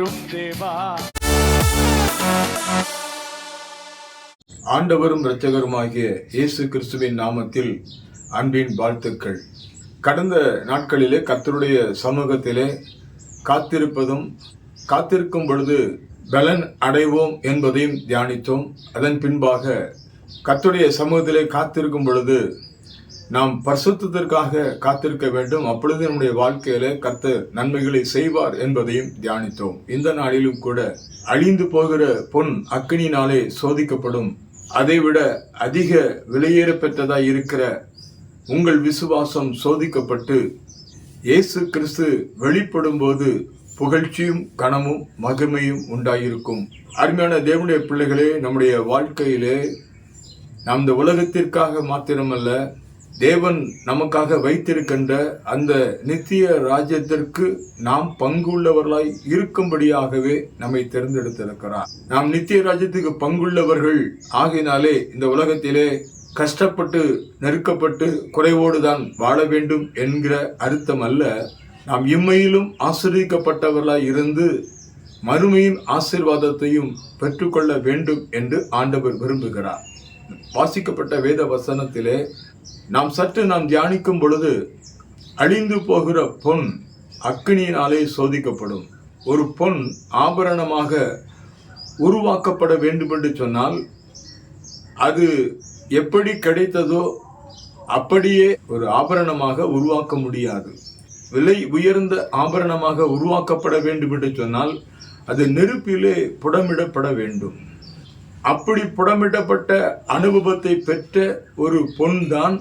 நடத்தும் தேவா. ஆண்டவரும் இரட்சகருமாகிய இயேசு கிறிஸ்துவின் நாமத்தில் அன்பின் வாழ்த்துக்கள். கடந்த நாட்களிலே கர்த்தருடைய சமூகத்திலே காத்திருப்பதும் காத்திருக்கும் பொழுது பலன் அடைவோம் என்பதையும் தியானித்தோம். அதன் பின்பாக கர்த்தருடைய சமூகத்திலே காத்திருக்கும் பொழுது நாம் பரிசுத்தத்திற்காக காத்திருக்க வேண்டும், அப்பொழுது நம்முடைய வாழ்க்கையில கர்த்தர் நன்மைகளை செய்வார் என்பதையும் தியானித்தோம். இந்த நாளிலும் கூட அழிந்து போகிற பொன் அக்கினியினாலே சோதிக்கப்படும், அதைவிட அதிக விலையேற பெற்றதாய் இருக்கிற உங்கள் விசுவாசம் சோதிக்கப்பட்டு இயேசு கிறிஸ்து வெளிப்படும் போது புகழ்ச்சியும் கனமும் மகிமையும் உண்டாயிருக்கும். அருமையான தேவனுடைய பிள்ளைகளே, நம்முடைய வாழ்க்கையிலே நாம் இந்த உலகத்திற்காக மாத்திரமல்ல, தேவன் நமக்காக வைத்திருக்கின்ற அந்த நித்திய ராஜ்யத்திற்கு நாம் பங்குள்ளவர்களாய் இருக்கும்படியாகவே நம்மை தேர்ந்தெடுத்திருக்கிறார். நாம் நித்திய ராஜ்யத்துக்கு பங்குள்ளவர்கள் ஆகினாலே இந்த உலகத்திலே கஷ்டப்பட்டு நெருக்கப்பட்டு குறைவோடுதான் வாழ வேண்டும் என்கிற அர்த்தம் அல்ல. நாம் இம்மையிலும் ஆசீர்வதிக்கப்பட்டவர்களாய் இருந்து மறுமையின் ஆசீர்வாதத்தையும் பெற்றுக்கொள்ள வேண்டும் என்று ஆண்டவர் விரும்புகிறார். வாசிக்கப்பட்ட வேத வசனத்திலே நாம் சற்று தியானிக்கும் பொழுது அழிந்து போகிற பொன் அக்கினியினாலே சோதிக்கப்படும். ஒரு பொன் ஆபரணமாக உருவாக்கப்பட வேண்டும் என்று சொன்னால் அது எப்படி கிடைத்ததோ அப்படியே ஒரு ஆபரணமாக உருவாக்க முடியாது. விலை உயர்ந்த ஆபரணமாக உருவாக்கப்பட வேண்டும் என்று சொன்னால் அது நெருப்பிலே புடமிடப்பட வேண்டும். அப்படி புடமிடப்பட்ட அனுபவத்தை பெற்ற ஒரு பொன் தான்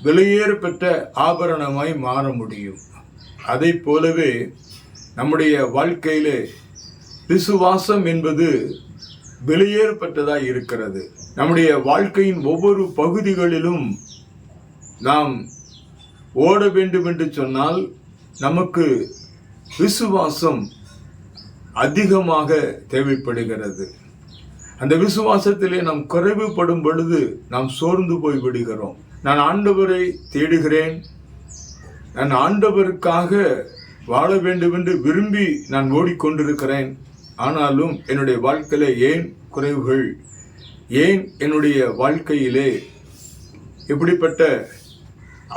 விலையேற பெற்ற ஆபரணமாய் மாற முடியும். அதை போலவே நம்முடைய வாழ்க்கையிலே விசுவாசம் என்பது விலையேற பெற்றதாய் இருக்கிறது. நம்முடைய வாழ்க்கையின் ஒவ்வொரு பகுதிகளிலும் நாம் ஓட வேண்டும் என்று சொன்னால் நமக்கு விசுவாசம் அதிகமாக தேவைப்படுகிறது. அந்த விசுவாசத்திலே நாம் குறைவுபடும் பொழுது நாம் சோர்ந்து போய் விடுகிறோம். நான் ஆண்டவரை தேடுகிறேன், நான் ஆண்டவருக்காக வாழ வேண்டும் என்று விரும்பி நான் ஓடிக்கொண்டிருக்கிறேன். ஆனாலும் என்னுடைய வாழ்க்கையில ஏன் குறைவுகள், ஏன் என்னுடைய வாழ்க்கையிலே இப்படிப்பட்ட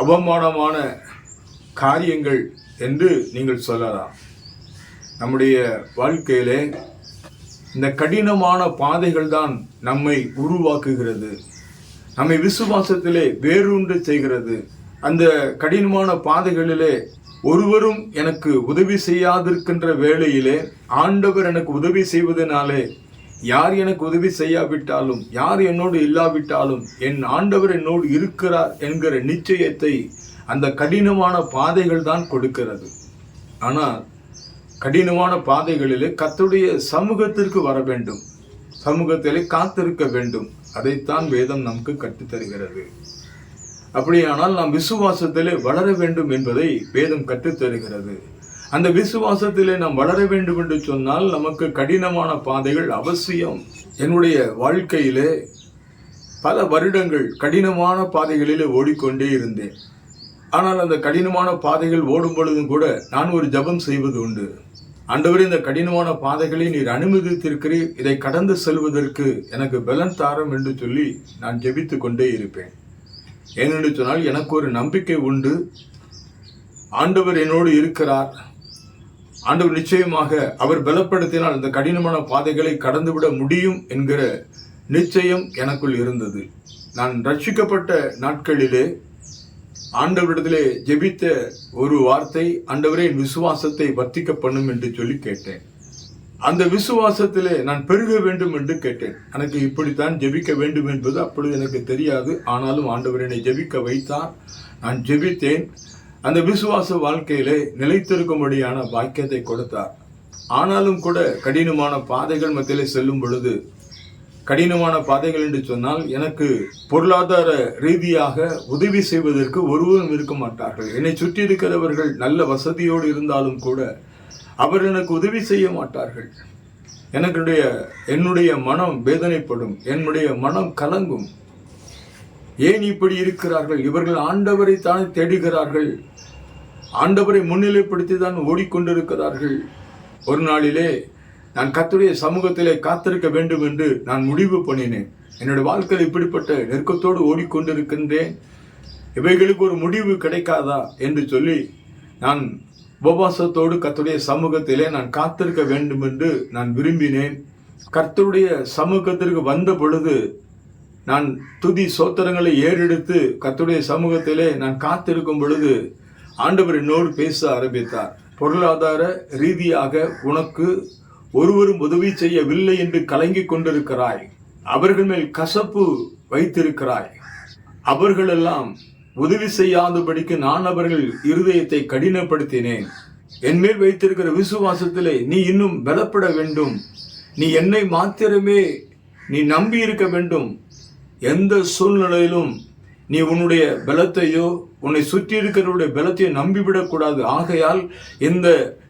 அவமானமான காரியங்கள் என்று நீங்கள் சொல்லலாம். நம்முடைய வாழ்க்கையிலே இந்த கடினமான பாதைகள் தான் நம்மை உருவாக்குகிறது, நம்மை விசுவாசத்திலே வேரூன்று செய்கிறது. அந்த கடினமான பாதைகளிலே ஒருவரும் எனக்கு உதவி செய்யாதிருக்கின்ற வேளையிலே ஆண்டவர் எனக்கு உதவி செய்வதனாலே, யார் எனக்கு உதவி செய்யாவிட்டாலும், யார் என்னோடு இல்லாவிட்டாலும் என் ஆண்டவர் என்னோடு இருக்கிறார் என்கிற நிச்சயத்தை அந்த கடினமான பாதைகள் தான் கொடுக்கிறது. ஆனால் கடினமான பாதைகளிலே கர்த்தருடைய சமூகத்திற்கு வர வேண்டும், சமூகத்திலே காத்திருக்க வேண்டும். அதைத்தான் வேதம் நமக்கு கற்றுத்தருகிறது. அப்படியானால் நாம் விசுவாசத்திலே வளர வேண்டும் என்பதை வேதம் கற்றுத்தருகிறது. அந்த விசுவாசத்திலே நாம் வளர வேண்டும் என்று சொன்னால் நமக்கு கடினமான பாதைகள் அவசியம். என்னுடைய வாழ்க்கையிலே பல வருடங்கள் கடினமான பாதைகளிலே ஓடிக்கொண்டே இருந்தேன். ஆனால் அந்த கடினமான பாதைகள் ஓடும் பொழுதும் கூட நான் ஒரு ஜெபம் செய்வது உண்டு. ஆண்டவரே, இந்த கடினமான பாதைகளை நீர் அனுமதித்திருக்கிறீர், இதை கடந்து செல்வதற்கு எனக்கு பலன் தாரும் என்று சொல்லி நான் ஜெபித்து கொண்டே இருப்பேன். ஏனென்று சொன்னால் எனக்கு ஒரு நம்பிக்கை உண்டு, ஆண்டவர் என்னோடு இருக்கிறார். ஆண்டவர் நிச்சயமாக அவர் பலப்படுத்தினால் இந்த கடினமான பாதைகளை கடந்துவிட முடியும் என்கிற நிச்சயம் எனக்குள் இருந்தது. நான் ரட்சிக்கப்பட்ட நாட்களிலே ஆண்டவரிடத்திலே ஜெபித்த ஒரு வார்த்தை, ஆண்டவரே என் விசுவாசத்தை வர்த்திக்க பண்ணும் என்று சொல்லி கேட்டேன். அந்த விசுவாசத்திலே நான் பெருக வேண்டும் என்று கேட்டேன். எனக்கு இப்படித்தான் ஜெபிக்க வேண்டும் என்பது அப்பொழுது எனக்கு தெரியாது. ஆனாலும் ஆண்டவர் என்னை ஜெபிக்க வைத்தார். நான் ஜெபித்தேன். அந்த விசுவாச வாழ்க்கையிலே நிலைத்திருக்கும்படியான பாக்கியத்தை கொடுத்தார். ஆனாலும் கூட கடினமான பாதைகள் மத்தியிலே செல்லும் பொழுது, கடினமான பாதைகள் என்று சொன்னால் எனக்கு பொருளாதார ரீதியாக உதவி செய்வதற்கு ஒருவரும் இருக்க மாட்டார்கள். என்னை சுற்றி இருக்கிறவர்கள் நல்ல வசதியோடு இருந்தாலும் கூட அவர் எனக்கு உதவி செய்ய மாட்டார்கள். என்னுடைய மனம் வேதனைப்படும், என்னுடைய மனம் கலங்கும். ஏன் இப்படி இருக்கிறார்கள்? இவர்கள் ஆண்டவரை தானே தேடுகிறார்கள், ஆண்டவரை முன்னிலைப்படுத்தி தான் ஓடிக்கொண்டிருக்கிறார்கள். ஒரு நாளிலே நான் கர்த்தருடைய சமூகத்திலே காத்திருக்க வேண்டும் என்று நான் முடிவு பண்ணினேன். என்னுடைய வாழ்க்கையில் இப்படிப்பட்ட நெருக்கத்தோடு ஓடிக்கொண்டிருக்கின்றேன், இவைகளுக்கு ஒரு முடிவு கிடைக்காதா என்று சொல்லி நான் உபவாசத்தோடு கர்த்தருடைய சமூகத்திலே நான் காத்திருக்க வேண்டும் என்று நான் விரும்பினேன். கர்த்தருடைய சமூகத்திற்கு வந்த பொழுது நான் துதி சோத்திரங்களை ஏறெடுத்து கர்த்தருடைய சமூகத்திலே நான் காத்திருக்கும் பொழுது ஆண்டவர் என்னோடு பேச ஆரம்பித்தார். பொருளாதார ரீதியாக உனக்கு ஒருவரும் உதவி செய்யவில்லை என்று கலங்கிக் கொண்டிருக்கிறாய், அவர்கள் மேல் கசப்பு வைத்திருக்கிறாய், அவர்களெல்லாம் உதவி செய்யாதபடிக்கு நான் அவர்கள் இருதயத்தை கடினப்படுத்தினேன். என் மேல் வைத்திருக்கிற விசுவாசத்திலே நீ இன்னும் பலப்பட வேண்டும், நீ என்னை மாத்திரமே நீ நம்பி இருக்க வேண்டும். எந்த சூழ்நிலையிலும் நீ உன்னுடைய பலத்தையோ உன்னை சுற்றி இருக்கிறவருடைய பலத்தையோ நம்பிவிடக்கூடாது. ஆகையால் இந்த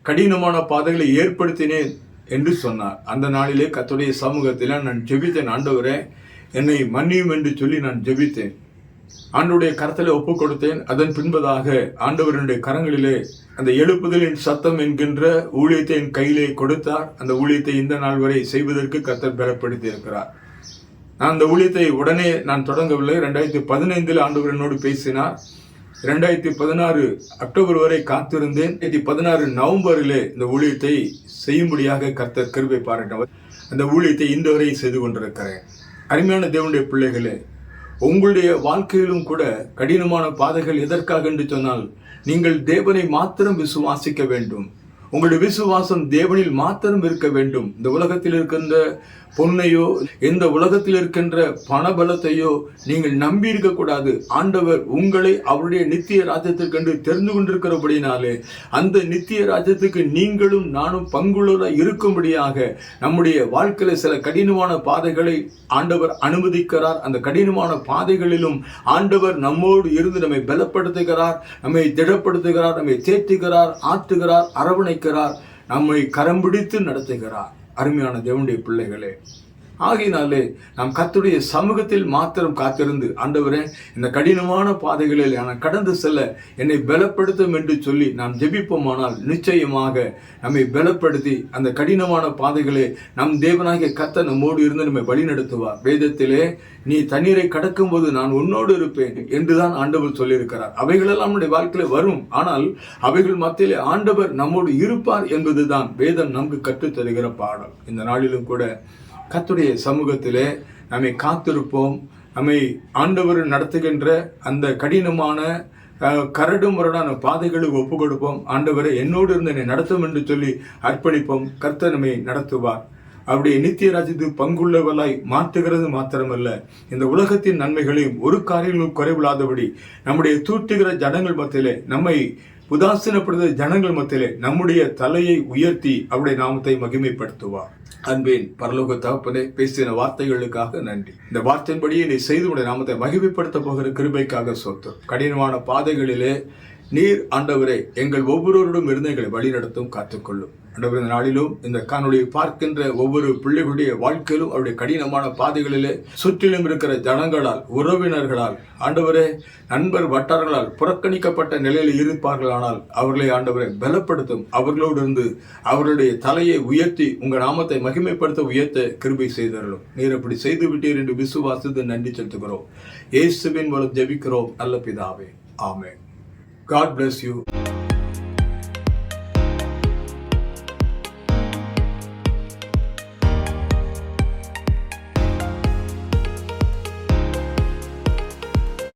கடினமான பாதைகளை ஏற்படுத்தினேன் என்று சொன்னார். அந்த நாளிலே கர்த்தருடைய சமூகத்தில் நான் ஜெபித்தேன். ஆண்டவரே என்னை மன்னியும் என்று சொல்லி நான் ஜெபித்தேன். ஆண்டவருடைய கரத்திலே ஒப்புக் கொடுத்தேன். அதன் பின்பதாக ஆண்டவருடைய கரங்களிலே அந்த எழுப்புதலின் சத்தம் என்கின்ற ஊழியத்தை என் கையிலே கொடுத்தார். அந்த ஊழியத்தை இந்த நாள் வரை செய்வதற்கு கர்த்தர் பலப்படுத்தி இருக்கிறார். நான் அந்த ஊழியத்தை உடனே நான் தொடங்கவில்லை. 2015 ஆண்டவர் என்னோடு பேசினார். 2016 அக்டோபர் வரை காத்திருந்தேன். 2016 நவம்பரிலே இந்த ஊழியத்தை செய்யும்படியாக கர்த்தர் கிருபை பாராட்டினார். அந்த ஊழியத்தை இந்த வரை செய்து கொண்டிருக்கிறேன். அருமையான தேவனுடைய பிள்ளைகளே, உங்களுடைய வாழ்க்கையிலும் கூட கடினமான பாதைகள் எதற்காக என்று சொன்னால், நீங்கள் தேவனை மாத்திரம் விசுவாசிக்க வேண்டும். உங்களுடைய விசுவாசம் தேவனில் மாத்திரம் இருக்க வேண்டும். இந்த உலகத்தில் இருக்கின்ற பொன்னையோ இந்த உலகத்தில் இருக்கின்ற பணபலத்தையோ நீங்கள் நம்பி இருக்க கூடாது. ஆண்டவர் உங்களை அவருடைய நித்திய ராஜ்யத்திற்கு தெரிந்து கொண்டிருக்கிறபடினாலே அந்த நித்திய ராஜ்யத்துக்கு நீங்களும் நானும் பங்குள்ள இருக்கும்படியாக நம்முடைய வாழ்க்கையில சில கடினமான பாதைகளை ஆண்டவர் அனுமதிக்கிறார். அந்த கடினமான பாதைகளிலும் ஆண்டவர் நம்மோடு இருந்து நம்மை பலப்படுத்துகிறார், நம்மை திடப்படுத்துகிறார், நம்மை தேற்றுகிறார், ஆற்றுகிறார், அரவணைக்கிறார், நம்மை கரம் பிடித்து நடத்துகிறார். அருமையான தேவனுடைய பிள்ளைகளே, ஆகையினாலே நாம் கர்த்தருடைய சமூகத்தில் மாத்திரம் காத்திருந்து, ஆண்டவரே இந்த கடினமான பாதைகளில் நான் கடந்து செல்ல என்னை பலப்படுத்தும் என்று சொல்லி நாம் ஜெபிப்போமானால் நிச்சயமாக நம்மை பலப்படுத்தி அந்த கடினமான பாதைகளை நம் தேவனாகிய கர்த்தர் நம்மோடு இருந்து நம்மை வழி நடத்துவார். வேதத்திலே நீ தண்ணீரை கடக்கும் போது நான் உன்னோடு இருப்பேன் என்றுதான் ஆண்டவர் சொல்லியிருக்கிறார். அவைகளெல்லாம் நம்முடைய வாழ்க்கையில வரும், ஆனால் அவைகள் மத்தியிலே ஆண்டவர் நம்மோடு இருப்பார் என்பதுதான் வேதம் நமக்கு கற்றுத் தருகிற பாடம். இந்த நாளிலும் கூட கர்த்தருடைய சமூகத்திலே நம்மை காத்திருப்போம். நம்மை ஆண்டவர் நடத்துகின்ற அந்த கடினமான கரடு முரடான பாதைகளுக்கு ஒப்பு கொடுப்போம். ஆண்டவரை என்னோடு இருந்து என்னை நடத்தும் என்று சொல்லி அர்ப்பணிப்போம். கர்த்தர் நம்மை நடத்துவார். அவருடைய நித்திய ராஜ்யத்துக்கு பங்குள்ளவர்களாய் மாற்றுகிறது மாத்திரமல்ல, இந்த உலகத்தின் நன்மைகளையும் ஒரு காரியங்களும் குறைவில்லாதபடி நம்முடைய தூற்றுகிற ஜனங்கள் மத்தியிலே, நம்மை உதாசீனப்படுத்த ஜனங்கள் மத்தியிலே நம்முடைய தலையை உயர்த்தி அவருடைய நாமத்தை மகிமைப்படுத்துவார். அன்பேன் பரலோக தகப்பனே, பேசின வார்த்தைகளுக்காக நன்றி. இந்த வார்த்தையின்படியே நீ செய்து உடைய நாமத்தை மகிமைப்படுத்த போகிற கிருபைக்காக சொத்தம். கடினமான பாதைகளிலே நீர் ஆண்டவரே எங்கள் ஒவ்வொருவரோடும் இருந்து எங்களை வழிநடத்தும், காத்துக்கொள்ளும். ஆண்டவர் இந்த நாளிலும் இந்த காணொலியை பார்க்கின்ற ஒவ்வொரு பிள்ளைகளுடைய வாழ்க்கையிலும் அவருடைய கடினமான பாதைகளிலே சுற்றிலும் இருக்கிற ஜனங்களால், உறவினர்களால், ஆண்டவரே நண்பர் வட்டாரங்களால் புறக்கணிக்கப்பட்ட நிலையில் இருப்பார்களானால் அவர்களை ஆண்டவரை பலப்படுத்தும். அவர்களோடு இருந்து அவர்களுடைய தலையை உயர்த்தி உங்கள் நாமத்தை மகிமைப்படுத்த உயர்த்த கிருபை செய்தரலும். நீர் அப்படி செய்து விட்டீர் என்று விசுவாசித்து நன்றி செலுத்துகிறோம். இயேசுவின் மூலம் ஜெபிக்கிறோம் நல்ல பிதாவே, ஆமென். God bless you.